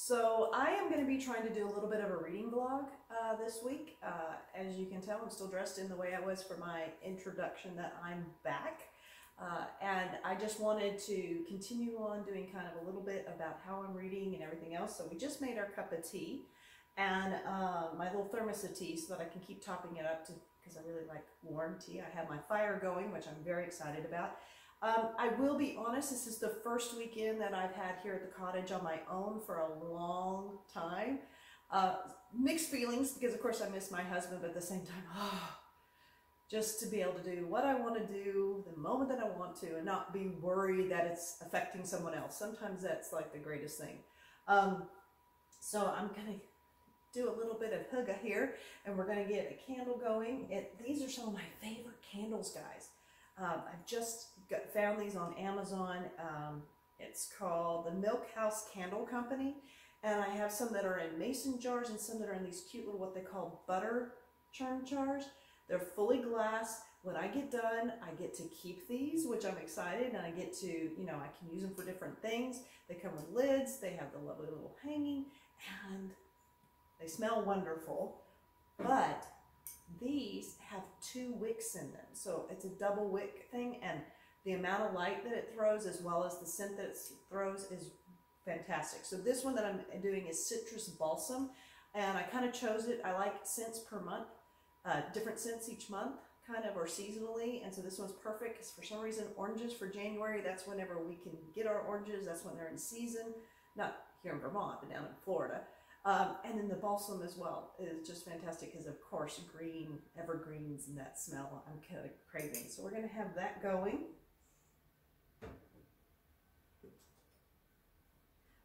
So I am going to be trying to do a little bit of a reading vlog this week. As you can tell, I'm still dressed in the way I was for my introduction that I'm back. And I just wanted to continue on doing kind of a little bit about how I'm reading and everything else. So we just made our cup of tea and my little thermos of tea so that I can keep topping it up because I really like warm tea. I have my fire going, which I'm very excited about. I will be honest, this is the first weekend that I've had here at the cottage on my own for a long time. Mixed feelings because of course I miss my husband, but at the same time, just to be able to do what I want to do the moment that I want to and not be worried that it's affecting someone else. Sometimes that's like the greatest thing. So I'm going to do a little bit of hygge here and we're going to get a candle going. These are some of my favorite candles, guys. I've just found these on Amazon. It's called the Milkhouse Candle Company, and I have some that are in mason jars and some that are in these cute little what they call butter churn jars. They're fully glass. When I get done, I get to keep these, which I'm excited, and I get to, you know, I can use them for different things. They come with lids. They have the lovely little hanging, and they smell wonderful, but these have 2 wicks in them, so it's a double wick thing, and the amount of light that it throws as well as the scent that it throws is fantastic. So this one that I'm doing is Citrus Balsam, and I kind of chose it. I like scents per month, different scents each month, kind of, or seasonally, and so this one's perfect because for some reason oranges for January, that's whenever we can get our oranges, that's when they're in season, not here in Vermont, but down in Florida. And then the balsam as well is just fantastic because, of course, green evergreens and that smell I'm kind of craving. So we're going to have that going.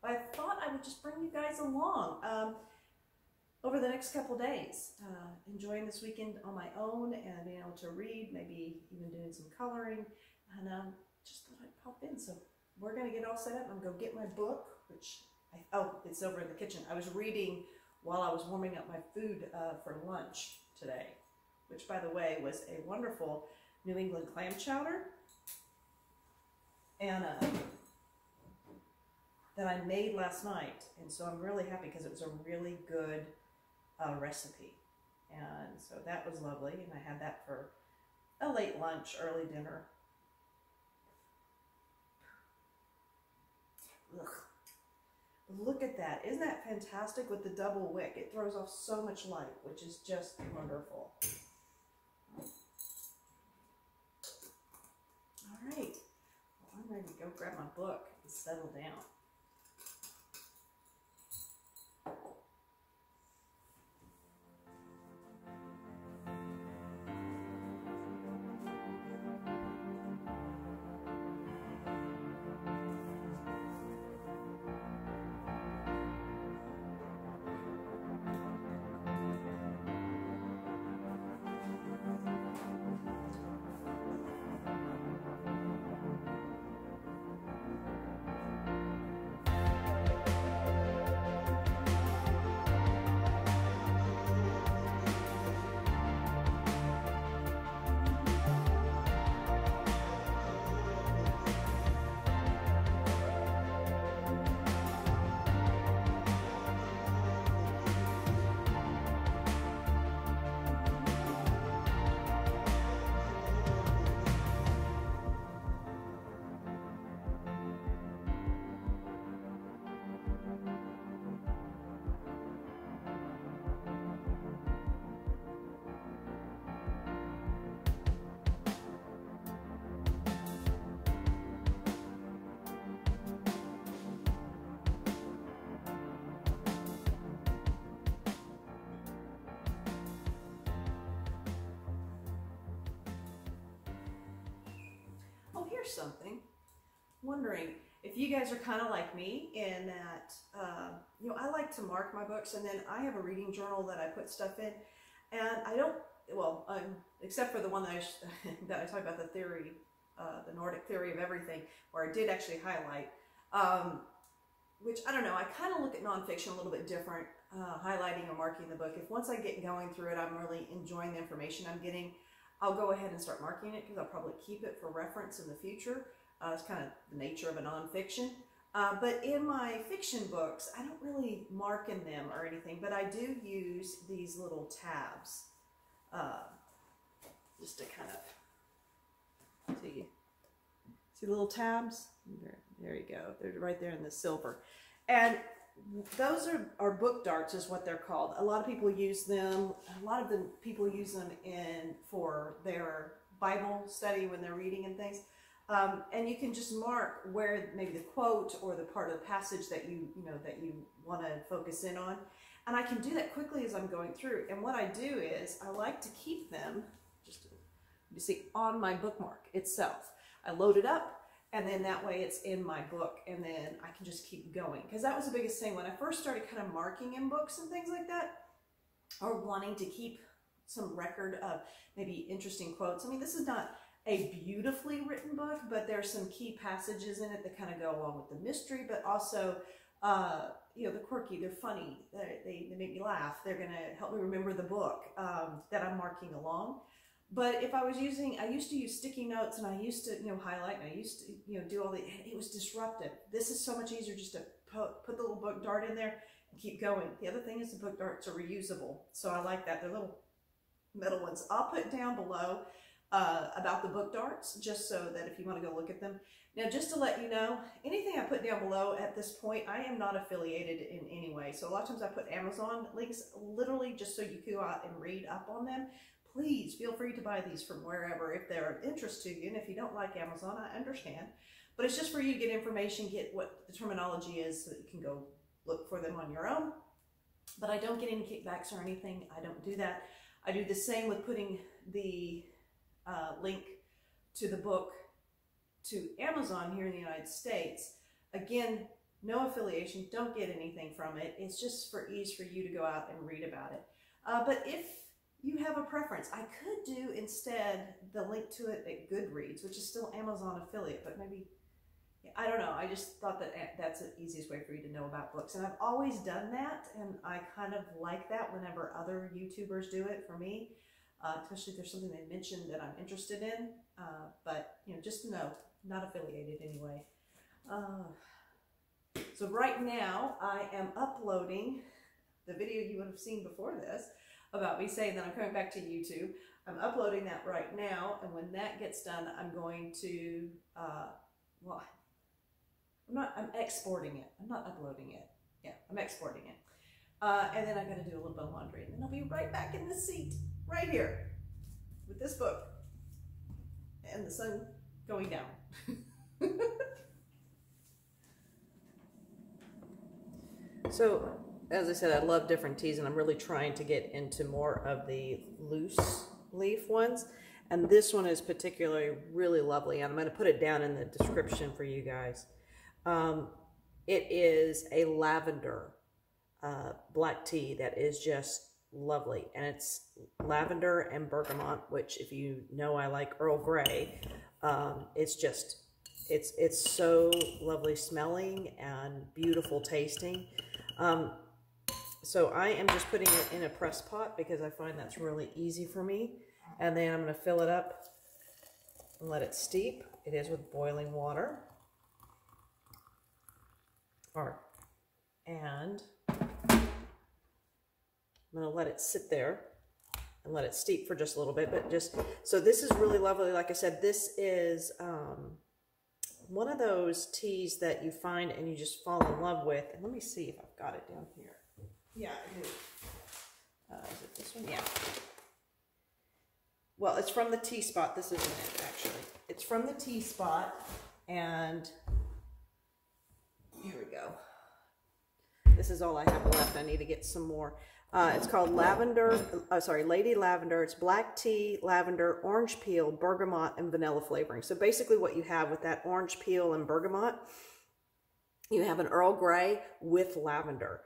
I thought I would just bring you guys along over the next couple days, enjoying this weekend on my own and being able to read, maybe even doing some coloring, and just thought I'd pop in. So we're going to get all set up. I'm going to go get my book, which... oh, it's over in the kitchen. I was reading while I was warming up my food for lunch today, which, by the way, was a wonderful New England clam chowder, and that I made last night. And so I'm really happy because it was a really good recipe. And so that was lovely, and I had that for a late lunch, early dinner. Ugh. Look at that. Isn't that fantastic with the double wick? It throws off so much light, which is just wonderful. All right. Well, I'm ready to go grab my book and settle down. Something. Wondering if you guys are kind of like me in that, you know, I like to mark my books, and then I have a reading journal that I put stuff in, and I don't, well, except for the one that I talked about, the theory, the Nordic theory of everything, where I did actually highlight, which I don't know, I kind of look at nonfiction a little bit different, highlighting or marking the book. If once I get going through it, I'm really enjoying the information I'm getting, I'll go ahead and start marking it because I'll probably keep it for reference in the future. It's kind of the nature of a nonfiction. But in my fiction books, I don't really mark in them or anything, but I do use these little tabs just to kind of see little tabs. There you go. They're right there in the silver, and those are book darts, is what they're called. A lot of people use them. A lot of the people use them for their Bible study when they're reading and things. And you can just mark where maybe the quote or the part of the passage that you want to focus in on. And I can do that quickly as I'm going through. And what I do is I like to keep them just, you see, on my bookmark itself. I load it up, and then that way it's in my book, and then I can just keep going. Because that was the biggest thing when I first started kind of marking in books and things like that, or wanting to keep some record of maybe interesting quotes. I mean, this is not a beautifully written book, but there's some key passages in it that kind of go along with the mystery, but also, you know, they're quirky, they're funny, they make me laugh, they're going to help me remember the book that I'm marking along. But if I was using, I used to use sticky notes, and I used to, you know, highlight, and I used to, you know, do all the, it was disruptive. This is so much easier just to put the little book dart in there and keep going. The other thing is the book darts are reusable, so I like that. They're little metal ones. I'll put down below about the book darts, just so that if you want to go look at them. Now, just to let you know, anything I put down below at this point, I am not affiliated in any way. So a lot of times I put Amazon links, literally just so you can go out and read up on them. Please feel free to buy these from wherever if they're of interest to you. And if you don't like Amazon, I understand. But it's just for you to get information, get what the terminology is, so that you can go look for them on your own. But I don't get any kickbacks or anything. I don't do that. I do the same with putting the link to the book to Amazon here in the United States. Again, no affiliation. Don't get anything from it. It's just for ease for you to go out and read about it. But if you have a preference, I could do instead the link to it at Goodreads, which is still Amazon affiliate, but maybe, I don't know. I just thought that that's the easiest way for you to know about books. And I've always done that, and I kind of like that whenever other YouTubers do it for me, especially if there's something they mentioned that I'm interested in. But, you know, just to know, not affiliated anyway. So right now, I am uploading the video you would have seen before this, about me saying that I'm coming back to YouTube. I'm uploading that right now, and when that gets done, I'm going to, well, I'm exporting it. I'm not uploading it. Yeah, I'm exporting it. And then I gotta do a little bit of laundry, and then I'll be right back in this seat, right here, with this book, and the sun going down. So, as I said, I love different teas, and I'm really trying to get into more of the loose leaf ones. And this one is particularly really lovely, and I'm going to put it down in the description for you guys. It is a lavender black tea that is just lovely, and it's lavender and bergamot, which, if you know, I like Earl Grey. It's just, it's so lovely smelling and beautiful tasting. So I am just putting it in a press pot because I find that's really easy for me. And then I'm going to fill it up and let it steep. It is with boiling water. And I'm going to let it sit there and let it steep for just a little bit. But just, so this is really lovely. Like I said, this is one of those teas that you find and you just fall in love with. And let me see if I've got it down here. Yeah, I do. Is it this one? Yeah. Well, it's from the Tea Spot. This isn't it, actually. It's from the Tea Spot, and here we go. This is all I have left. I need to get some more. It's called Lady Lavender. It's black tea, lavender, orange peel, bergamot, and vanilla flavoring. So basically what you have with that orange peel and bergamot, you have an Earl Grey with lavender.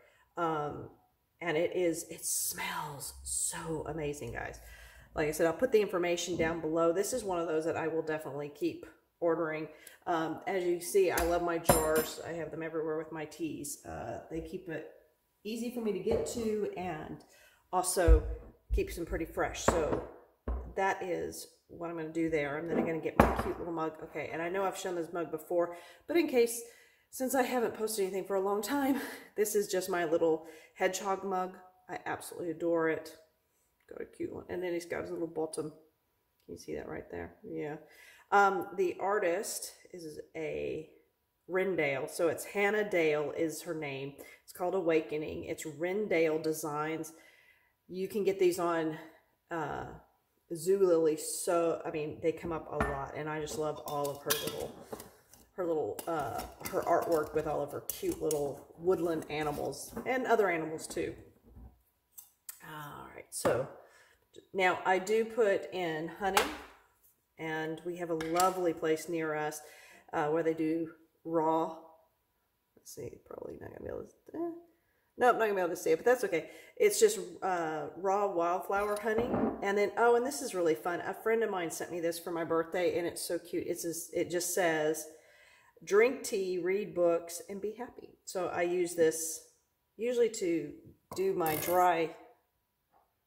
And it smells so amazing, guys. Like I said, I'll put the information down below. This is one of those that I will definitely keep ordering. As you see, I love my jars. I have them everywhere with my teas. They keep it easy for me to get to, and also keeps them pretty fresh. So that is what I'm going to do there. And then I'm going to get my cute little mug. Okay, and I know I've shown this mug before, but in case since I haven't posted anything for a long time, this is just my little hedgehog mug. I absolutely adore it. Got a cute one. And then he's got his little bottom. Can you see that right there? Yeah. The artist is a Rendale. So it's Hannah Dale is her name. It's called Awakening. It's Rendale Designs. You can get these on Zulily. So, I mean, they come up a lot. And I just love all of her artwork with all of her cute little woodland animals and other animals too. All right, so now I do put in honey, and we have a lovely place near us where they do raw. Let's see, probably not gonna be able to. No, I'm not gonna be able to see it, but that's okay. It's just raw wildflower honey, and then and this is really fun. A friend of mine sent me this for my birthday, and it's so cute. It just says, "Drink tea, read books, and be happy." So I use this usually to do my dry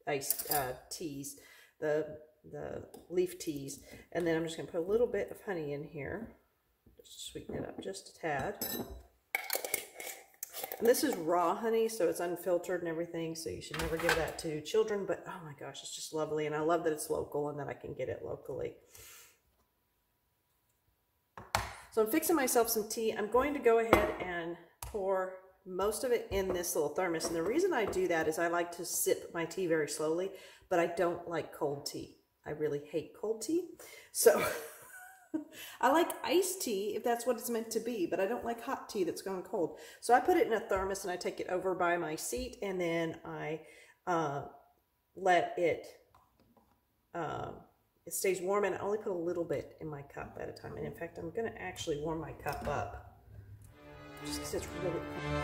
iced teas, the leaf teas, and then I'm just gonna put a little bit of honey in here, just to sweeten it up just a tad. And this is raw honey, so it's unfiltered and everything, so you should never give that to children, but oh my gosh, it's just lovely, and I love that it's local and that I can get it locally. So I'm fixing myself some tea. I'm going to go ahead and pour most of it in this little thermos. And the reason I do that is I like to sip my tea very slowly, but I don't like cold tea. I really hate cold tea. So I like iced tea if that's what it's meant to be, but I don't like hot tea that's gone cold. So I put it in a thermos and I take it over by my seat, and then I let it it stays warm, and I only put a little bit in my cup at a time. And in fact, I'm going to actually warm my cup up just because it's really cold.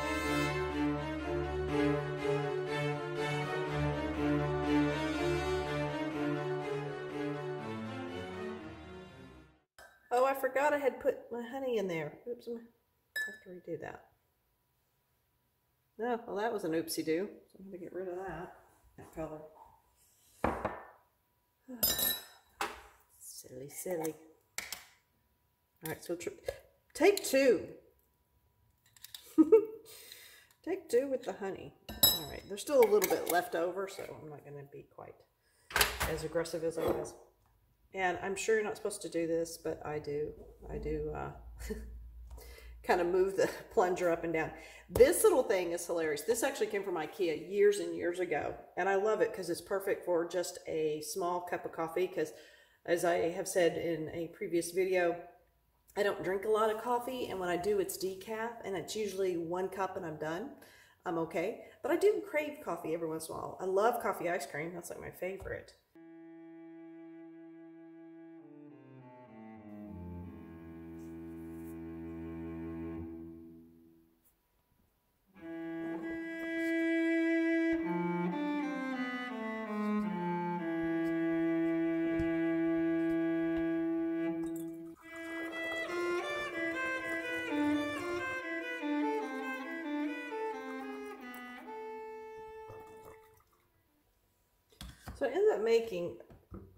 Oh, I forgot I had put my honey in there. Oops, I have to redo that. No, well, that was an oopsie-doo. So I'm going to get rid of that color. Silly, silly. All right, so take two. Take two with the honey. All right, there's still a little bit left over, so I'm not going to be quite as aggressive as I was. And I'm sure you're not supposed to do this, but I do kind of move the plunger up and down. This little thing is hilarious. This actually came from IKEA years and years ago, and I love it because it's perfect for just a small cup of coffee, because as I have said in a previous video, I don't drink a lot of coffee, and when I do, it's decaf, and it's usually 1 cup and I'm done. I'm okay, but I do crave coffee every once in a while. I love coffee ice cream. That's like my favorite. So I ended up making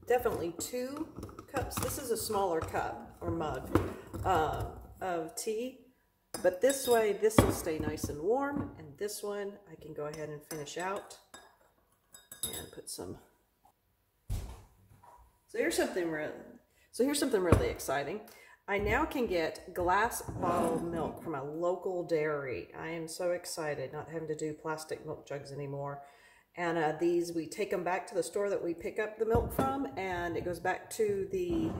definitely 2 cups. This is a smaller cup or mug of tea, but this way this will stay nice and warm, and this one I can go ahead and finish out and put some. So here's something really exciting. I now can get glass bottled milk from a local dairy. I am so excited not having to do plastic milk jugs anymore. And these, we take them back to the store that we pick up the milk from, and it goes back to the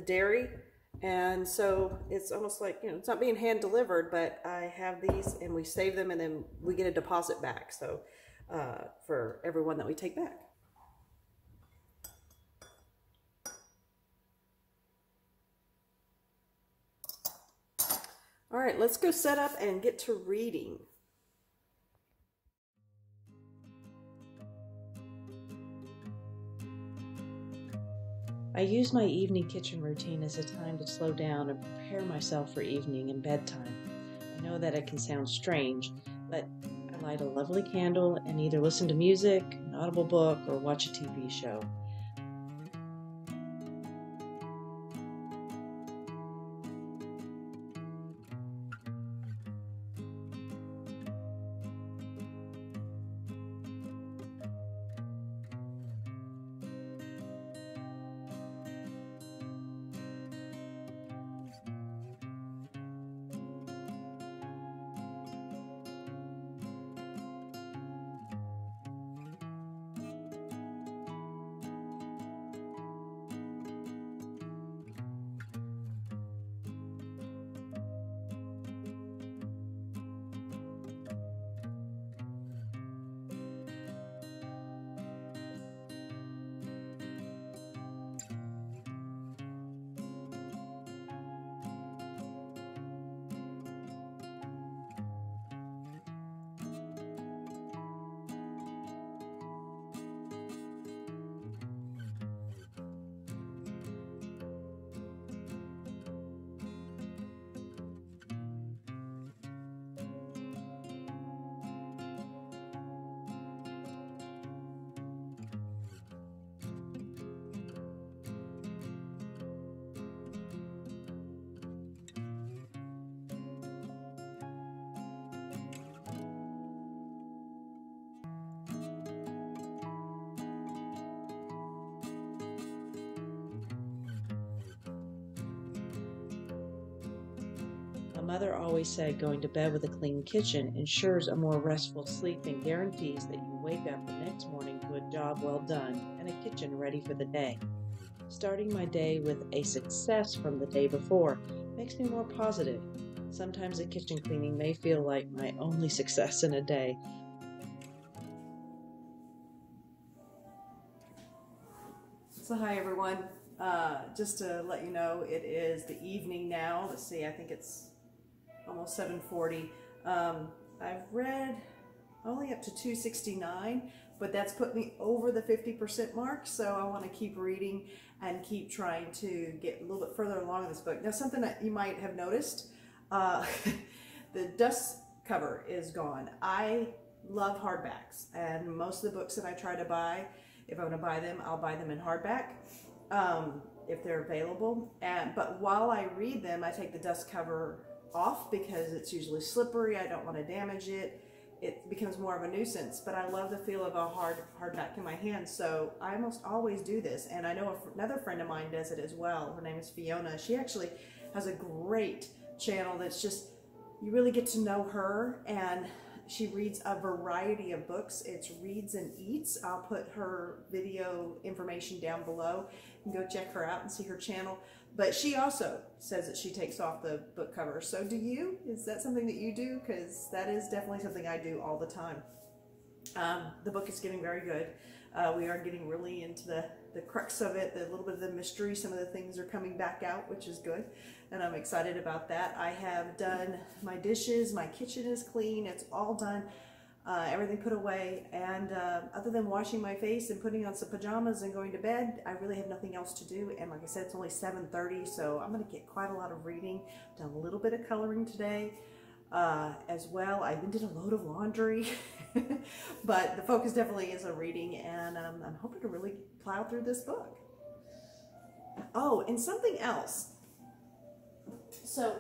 dairy. And so it's almost like, you know, it's not being hand delivered, but I have these and we save them, and then we get a deposit back. So for everyone that we take back. All right, let's go set up and get to reading. I use my evening kitchen routine as a time to slow down and prepare myself for evening and bedtime. I know that it can sound strange, but I light a lovely candle and either listen to music, an audible book, or watch a TV show. mother always said going to bed with a clean kitchen ensures a more restful sleep and guarantees that you wake up the next morning to a job well done and a kitchen ready for the day. Starting my day with a success from the day before makes me more positive. Sometimes the kitchen cleaning may feel like my only success in a day. So hi everyone, just to let you know, it is the evening now. Let's see, I think it's almost 7:40. I've read only up to 269, but that's put me over the 50% mark, so I want to keep reading and keep trying to get a little bit further along in this book. Now, something that you might have noticed, the dust cover is gone. I love hardbacks, and most of the books that I try to buy, if I'm going to buy them, I'll buy them in hardback if they're available. But while I read them, I take the dust cover off because it's usually slippery. I don't want to damage it. It becomes more of a nuisance, but I love the feel of a hardback in my hand, so I almost always do this. And I know another friend of mine does it as well. Her name is Fiona. She actually has a great channel that's just, you really get to know her, and she reads a variety of books. It's Reads and Eats. I'll put her video information down below. You can go check her out and see her channel. But she also says that she takes off the book cover. So do you? Is that something that you do? Because that is definitely something I do all the time. The book is getting very good. We are getting really into the crux of it, the little bit of the mystery. Some of the things are coming back out, which is good, and I'm excited about that. I have done my dishes, my kitchen is clean, it's all done, everything put away, and other than washing my face and putting on some pajamas and going to bed, I really have nothing else to do. And like I said, it's only 7:30, so I'm going to get quite a lot of reading. Done a little bit of coloring today as well. I even did a load of laundry. But the focus definitely is on reading, and I'm hoping to really plow through this book. Oh, and something else. So,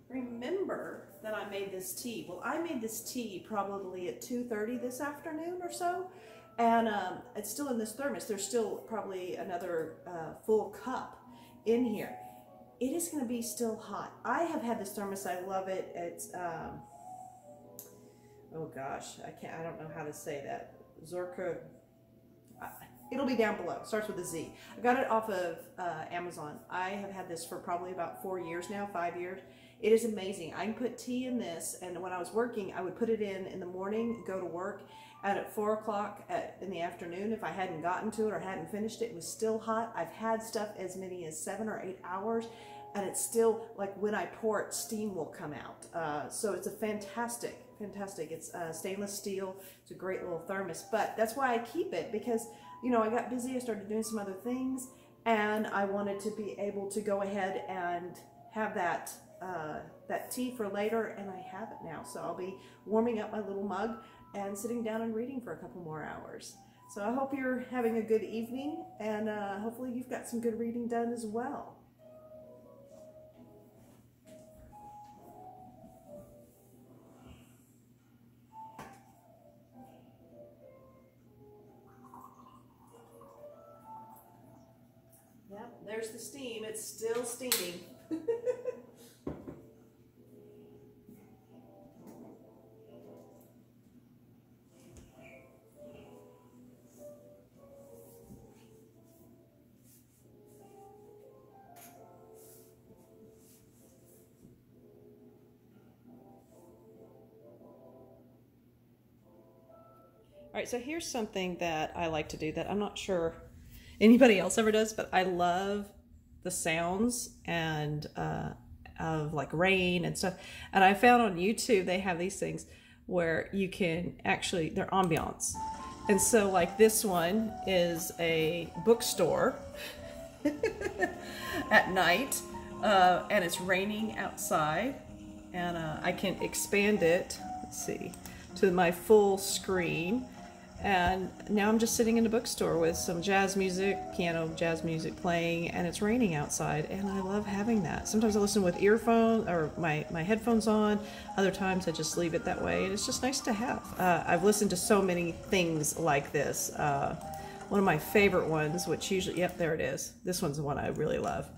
remember that I made this tea. Well, I made this tea probably at 2:30 this afternoon or so, and it's still in this thermos. There's still probably another full cup in here. It is going to be still hot. I have had this thermos. I love it. It's, oh gosh, I don't know how to say that. Zorka, it'll be down below. Starts with a Z. I got it off of Amazon. I have had this for probably about 4 years now, 5 years. It is amazing. I can put tea in this, and when I was working, I would put it in the morning, go to work, and at 4 o'clock in the afternoon, if I hadn't gotten to it or hadn't finished it, it was still hot. I've had stuff as many as 7 or 8 hours, and it's still, like when I pour it, steam will come out. So it's a fantastic. It's stainless steel. It's a great little thermos, but that's why I keep it, because, you know, I got busy, I started doing some other things, and I wanted to be able to go ahead and have that tea for later, and I have it now. So I'll be warming up my little mug and sitting down and reading for a couple more hours. So I hope you're having a good evening, and hopefully you've got some good reading done as well. Yep, there's the steam. It's still steaming. All right, so here's something that I like to do that I'm not sure anybody else ever does, but I love the sounds and of like rain and stuff. And I found on YouTube they have these things where you can actually, they're ambiance. And so like this one is a bookstore at night, and it's raining outside, and I can expand it, let's see, to my full screen. And now I'm just sitting in a bookstore with some jazz music, piano jazz music playing, and it's raining outside, and I love having that. Sometimes I listen with earphones or my headphones on. Other times I just leave it that way, and it's just nice to have. I've listened to so many things like this. One of my favorite ones, which usually, yep, there it is. This one's the one I really love.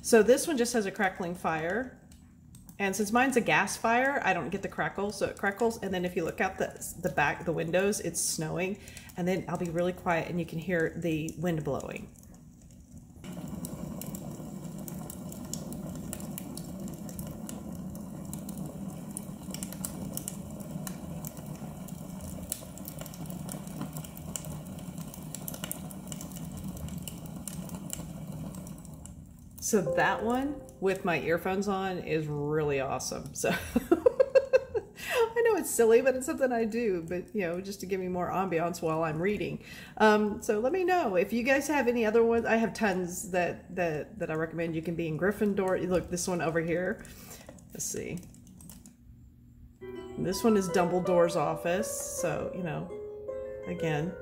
So this one just has a crackling fire. And since mine's a gas fire, I don't get the crackle, so it crackles. And then if you look out the windows, it's snowing. And then I'll be really quiet and you can hear the wind blowing. So that one with my earphones on is really awesome. So I know it's silly, but it's something I do, but you know, just to give me more ambiance while I'm reading. So let me know if you guys have any other ones. I have tons that I recommend. You can be in Gryffindor. Look, this one over here. Let's see. This one is Dumbledore's office. So, you know, again.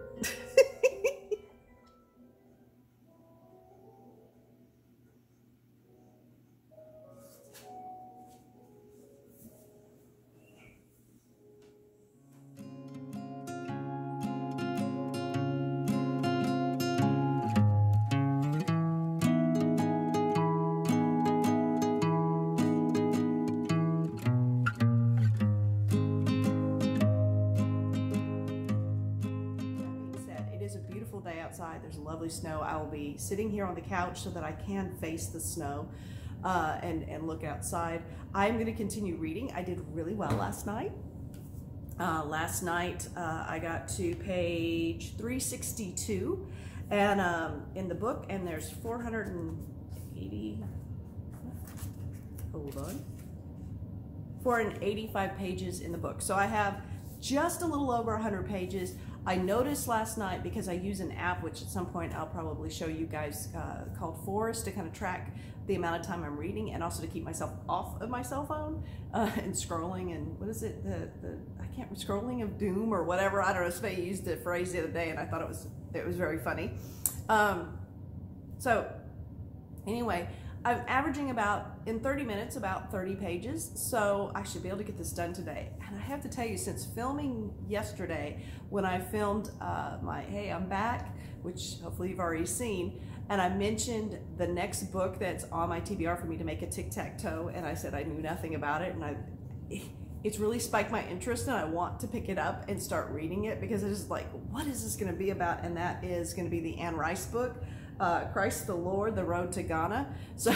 Day outside. There's lovely snow. I will be sitting here on the couch so that I can face the snow and look outside. I'm going to continue reading. I did really well last night. I got to page 362 and in the book, and there's 480, hold on, 485 pages in the book. So I have just a little over 100 pages. I noticed last night, because I use an app, which at some point I'll probably show you guys, called Forest, to kind of track the amount of time I'm reading and also to keep myself off of my cell phone and scrolling and what is it, scrolling of doom or whatever. I don't know, somebody used the phrase the other day and I thought it was very funny. So anyway, I'm averaging in 30 minutes, about 30 pages, so I should be able to get this done today. And I have to tell you, since filming yesterday, when I filmed my Hey, I'm Back, which hopefully you've already seen, and I mentioned the next book that's on my TBR for me to make a tic-tac-toe, and I said I knew nothing about it, and it's really spiked my interest, and I want to pick it up and start reading it, because it's just like, what is this going to be about? And that is going to be the Anne Rice book, Christ the Lord, The Road to Ghana. So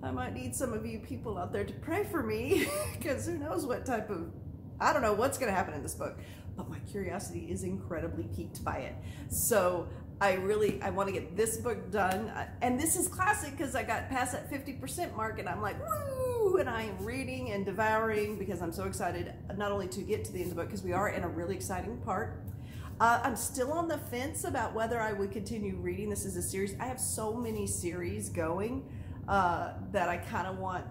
I might need some of you people out there to pray for me, because who knows what type of, I don't know what's going to happen in this book, but my curiosity is incredibly piqued by it. So I want to get this book done. And this is classic because I got past that 50% mark and I'm like, woo! And I am reading and devouring because I'm so excited not only to get to the end of the book, because we are in a really exciting part. I'm still on the fence about whether I would continue reading this as a series. I have so many series going that I kind of want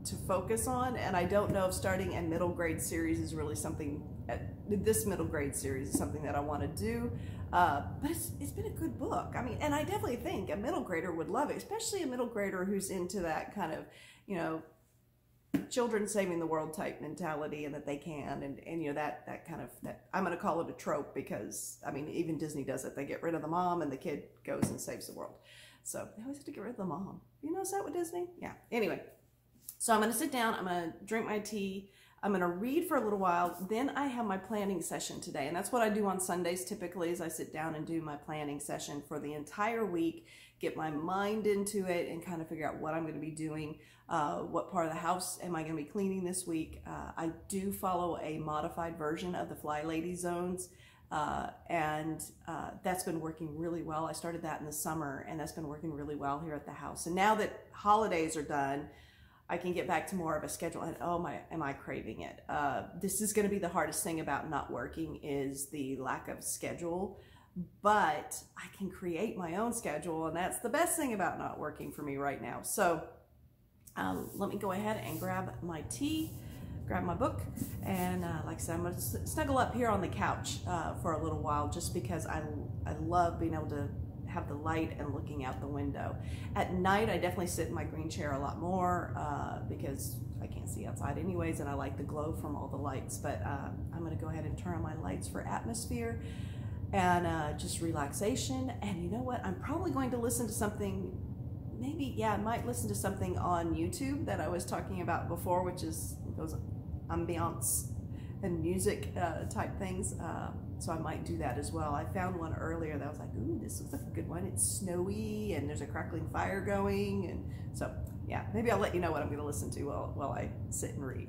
to focus on, and I don't know if starting a middle grade series is really something, this middle grade series is something that I want to do, but it's been a good book. I mean, and I definitely think a middle grader would love it, especially a middle grader who's into that kind of, you know, children saving the world type mentality, and that they can, and you know, that kind of, that I'm going to call it a trope, because I mean, even Disney does it. They get rid of the mom and the kid goes and saves the world. So they always have to get rid of the mom. You notice that with Disney? Yeah. Anyway, so I'm going to sit down, I'm going to drink my tea, I'm going to read for a little while, then I have my planning session today, and that's what I do on Sundays typically, is I sit down and do my planning session for the entire week, get my mind into it, and kind of figure out what I'm going to be doing, what part of the house am I going to be cleaning this week. I do follow a modified version of the Fly Lady zones, and that's been working really well. I started that in the summer, and that's been working really well here at the house. And now that holidays are done, I can get back to more of a schedule, and oh my, am I craving it. This is going to be the hardest thing about not working, is the lack of schedule, but I can create my own schedule, and that's the best thing about not working for me right now. So let me go ahead and grab my tea, grab my book, and like I said, I'm going to snuggle up here on the couch for a little while, just because I love being able to have the light and looking out the window. At night, I definitely sit in my green chair a lot more because I can't see outside anyways, and I like the glow from all the lights. But I'm going to go ahead and turn on my lights for atmosphere and just relaxation. And you know what? I'm probably going to listen to something, maybe, yeah, I might listen to something on YouTube that I was talking about before, which is those ambiance and music type things. So I might do that as well. I found one earlier that I was like, ooh, this looks like a good one. It's snowy and there's a crackling fire going. And so, yeah, maybe I'll let you know what I'm going to listen to while I sit and read.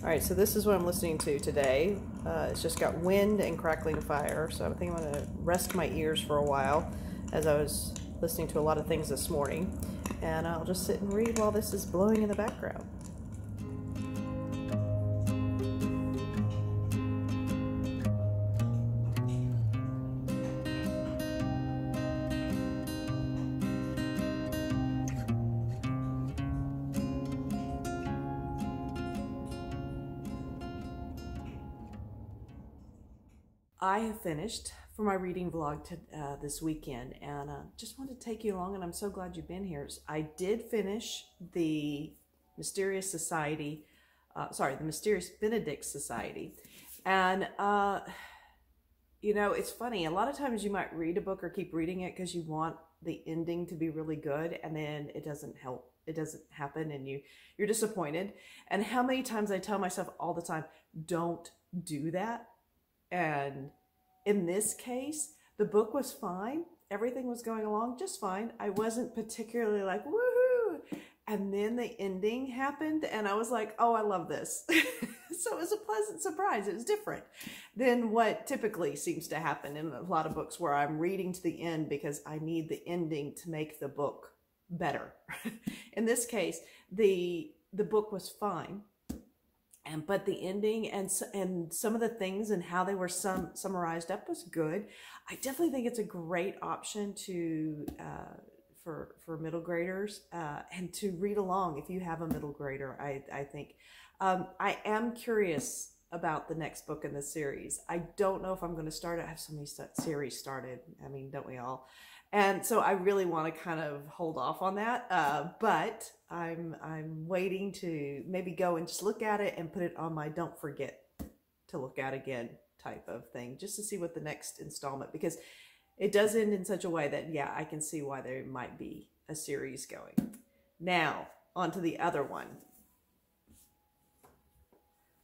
All right, so this is what I'm listening to today. It's just got wind and crackling fire. So I think I'm going to rest my ears for a while as I was listening to a lot of things this morning. And I'll just sit and read while this is blowing in the background. I have finished for my reading vlog this weekend, and just wanted to take you along, and I'm so glad you've been here. I did finish the Mysterious Society, the Mysterious Benedict Society, and you know, it's funny, a lot of times you might read a book or keep reading it because you want the ending to be really good, and then it doesn't happen, and you're disappointed. And how many times I tell myself all the time, don't do that. And in this case, the book was fine. Everything was going along just fine. I wasn't particularly like, woohoo. And then the ending happened and I was like, oh, I love this. So it was a pleasant surprise. It was different than what typically seems to happen in a lot of books where I'm reading to the end because I need the ending to make the book better. In this case, the book was fine. But the ending and some of the things and how they were summarized up was good. I definitely think it's a great option to for middle graders and to read along if you have a middle grader. I think I am curious about the next book in the series. I don't know if I'm going to start it. I have so many series started. I mean, don't we all? And so I really want to kind of hold off on that, but I'm waiting to maybe go and just look at it and put it on my don't forget to look at again type of thing, just to see what the next installment, because it does end in such a way that, yeah, I can see why there might be a series going. Now, on to the other one.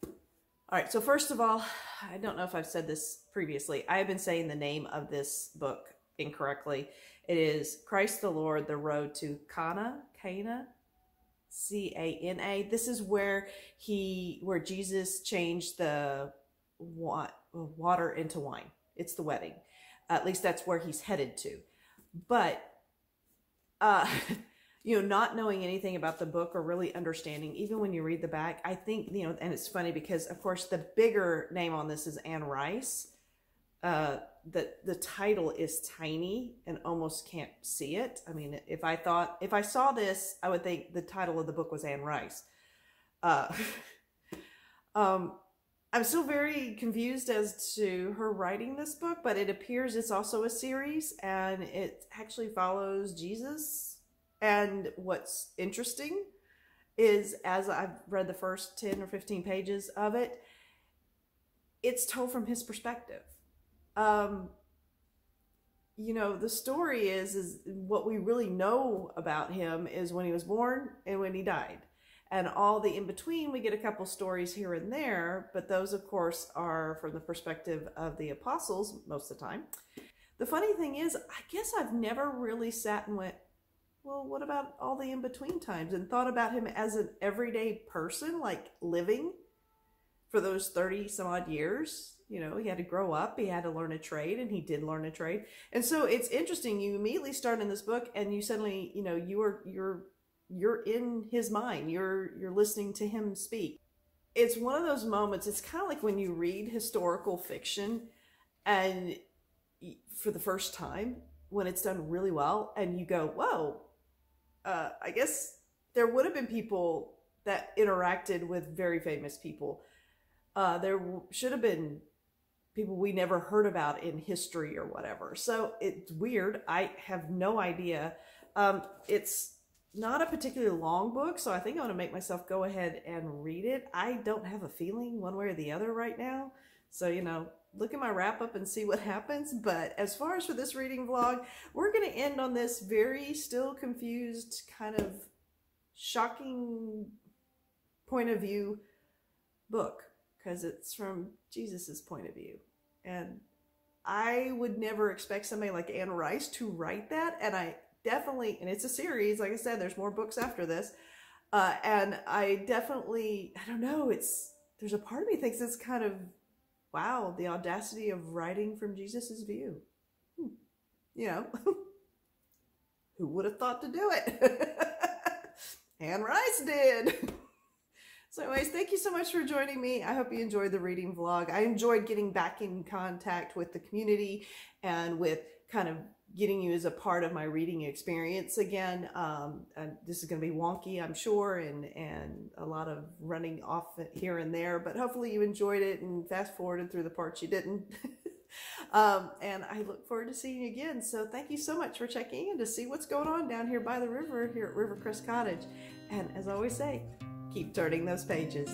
All right, so first of all, I don't know if I've said this previously. I have been saying the name of this book incorrectly. It is Christ the Lord, The Road to Cana, C-A-N-A. This is where Jesus changed the water into wine. It's the wedding. At least that's where he's headed to. But, you know, not knowing anything about the book or really understanding, even when you read the back, I think, you know, and it's funny because, of course, the bigger name on this is Anne Rice. The title is tiny and almost can't see it. I mean, if I saw this, I would think the title of the book was Anne Rice. I'm still very confused as to her writing this book, but it appears it's also a series and it actually follows Jesus. And what's interesting is, as I've read the first 10 or 15 pages of it, it's told from his perspective. You know, the story is what we really know about him is when he was born and when he died. And all the in-between, we get a couple stories here and there, but those, of course, are from the perspective of the apostles most of the time. The funny thing is, I guess I've never really sat and went, well, what about all the in-between times? And thought about him as an everyday person, like living for those 30 some odd years. You know, he had to grow up, he had to learn a trade, and he did learn a trade. And so it's interesting, you immediately start in this book and you suddenly, you know, you're in his mind, you're listening to him speak. It's one of those moments, it's kind of like when you read historical fiction and for the first time, when it's done really well, and you go, whoa, I guess there would have been people that interacted with very famous people. There should have been people we never heard about in history or whatever. So it's weird. I have no idea. It's not a particularly long book, so I think I'm going to make myself go ahead and read it. I don't have a feeling one way or the other right now. So, you know, look at my wrap up and see what happens. But as far as for this reading vlog, we're going to end on this very still confused, kind of shocking point of view book, because it's from Jesus's point of view. And I would never expect somebody like Anne Rice to write that. And I definitely, and it's a series, like I said, there's more books after this. And I definitely, I don't know, there's a part of me thinks it's kind of, wow, the audacity of writing from Jesus's view. You know, who would have thought to do it? Anne Rice did. So anyways, thank you so much for joining me. I hope you enjoyed the reading vlog. I enjoyed getting back in contact with the community and with kind of getting you as a part of my reading experience again. And this is going to be wonky, I'm sure, and a lot of running off here and there, but hopefully you enjoyed it and fast forwarded through the parts you didn't. And I look forward to seeing you again. So thank you so much for checking in to see what's going on down here by the river here at Rivercrest Cottage. And as I always say, keep turning those pages.